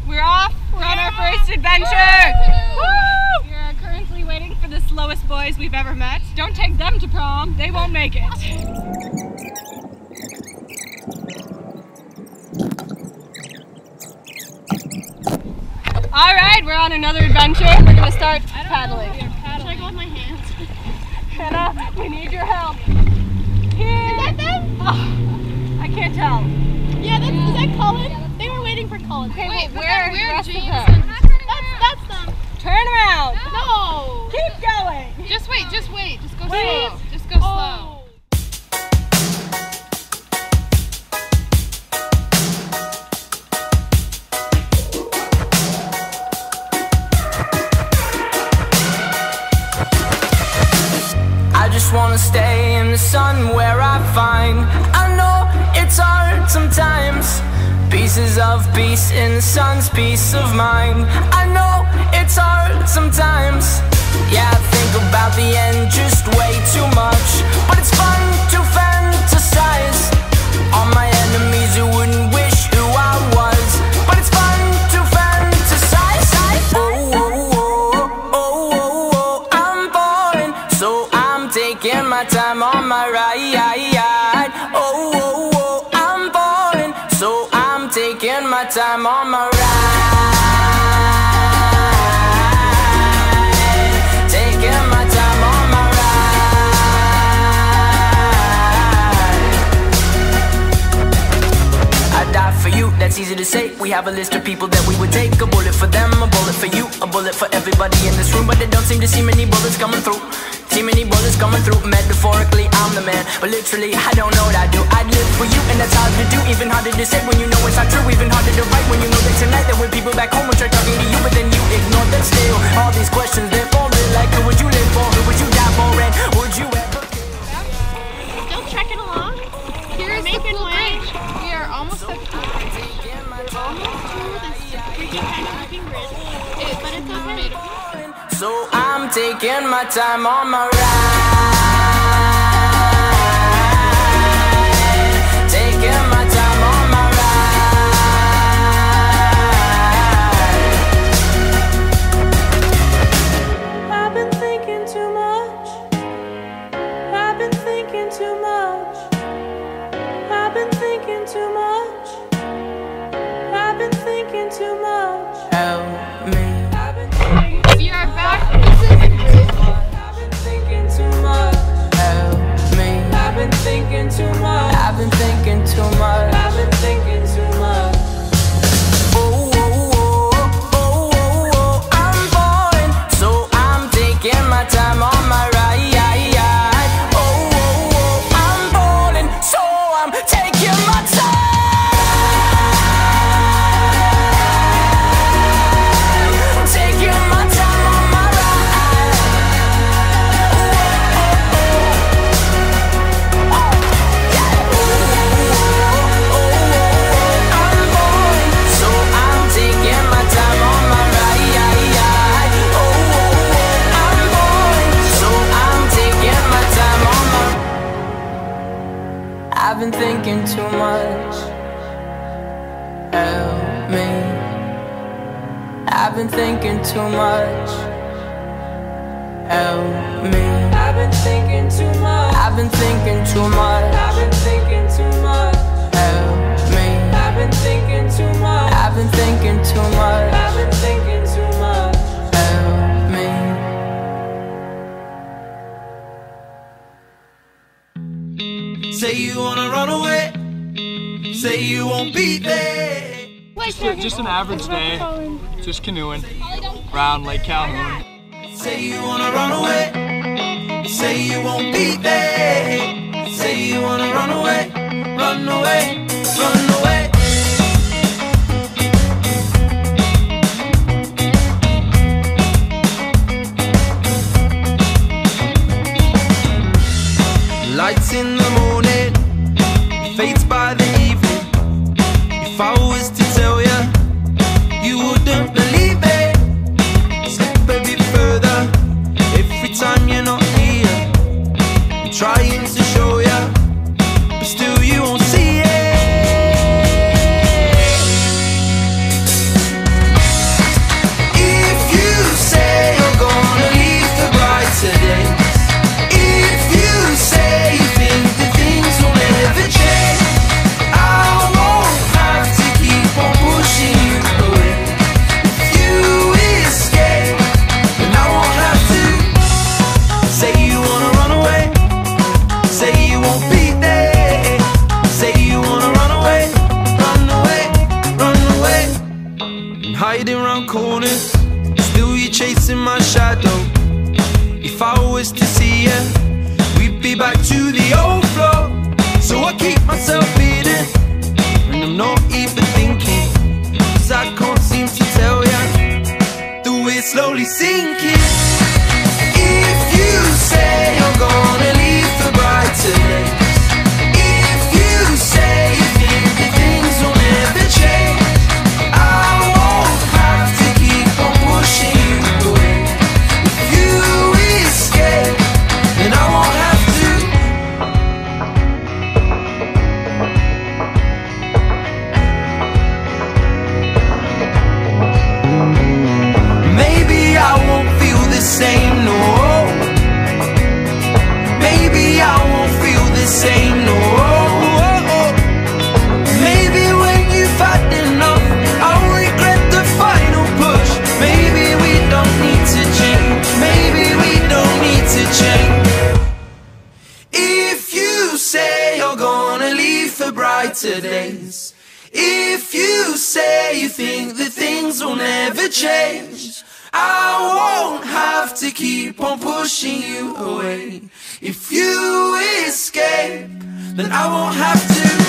We're off. We're on our first adventure. Woo! We are currently waiting for the slowest boys we've ever met. Don't take them to prom. They won't make it. All right, we're on another adventure. We're gonna start paddling. Should I go with my hands? Hannah, we need your help. Here. Is that them? Oh, I can't tell. Yeah, is that Colin? They were waiting for Colin. Okay, wait, where we're the rest James. of them? That's them. Turn around. No. Keep going. Just wait. Just go Wait. slow. Just go slow. I just wanna stay in the sun where I find I know it's hard sometimes. Pieces of peace in the sun's peace of mind. I know it's hard sometimes. Yeah, I think about the end just way too much, but it's fun to fantasize on my enemies who wouldn't wish who I was. But it's fun to fantasize. Oh, oh, oh, oh, oh, oh, I'm falling, so I'm taking my time on my ride. Oh, oh, oh, I'm falling, so I'm taking my time on my ride. Taking my time on my ride. I die for you, that's easy to say. We have a list of people that we would take. A bullet for them, a bullet for you, a bullet for everybody in this room. But they don't seem to see many bullets coming through. See many bullets coming through. Metaphorically, I'm the man, but literally, I don't know what I do. I'd live for you, and that's hard to do. Even harder to say when you know it's not true. Even harder to write when you know that tonight there were people back home who tried talking to you, but then you ignored them still. All these questions, they're for real. Like, who would you live for? Who would you die for? And would you ever? Still trekking along. Here's making way. We are almost at the bridge. We're almost to this freaking kind of looking bridge. But it's okay. So I'm taking my time on my ride. Taking my time on my ride. I've been thinking too much. I've been thinking too much. I've been thinking too much. I've been thinking too much. Help me. We are back. I've been thinking too much. Help me. I've been thinking too much. I've been thinking too much. I've been thinking too much. Oh, oh, oh, oh, oh, oh, I'm falling, so I'm taking my time on my ride. Oh, oh, oh, I'm falling, so I'm taking my time. Taking my time on my ride. Oh, oh, oh, yeah. Oh, oh, oh, I'm falling, so I'm taking my time on my ride. Oh, oh, oh, I'm falling, so I'm taking my time on my. I've been thinking too much. Help me. I've been thinking too much. Help me. I've been thinking too much. I've been thinking too much. I've been thinking too much. Help me. I've been thinking too much. I've been thinking too much. I've been thinking too much. Help me. Say you wanna run away. Say you won't be there. Just an average day, just canoeing around Lake Calhoun. Say you wanna run away. Say you won't be there. Say you wanna run away. Run away. Run away. Lights in the morning, fades by the evening. If I was to tell you, you wouldn't believe it. Slip a bit further, every time you're not here. I'm trying to show you, but still you won't see it. hiding round corners, still you're chasing my shadow. If I was to see you, we'd be back to the old flow. So I keep myself hidden, and I'm not even thinking, 'cause I can't seem to tell ya the way it's slowly sinking. If you say you're gonna leave for brighter days, if you say you think that things will never change, I won't have to keep on pushing you away. If you escape, then I won't have to. Maybe I won't feel the same, no. Maybe I won't feel the same, no. Maybe when you've had enough, I'll regret the final push. Maybe we don't need to change. Maybe we don't need to change. If you say you're gonna leave for brighter days, if you say you think that things will never change, I won't have to keep on pushing you away. If you escape, then I won't have to.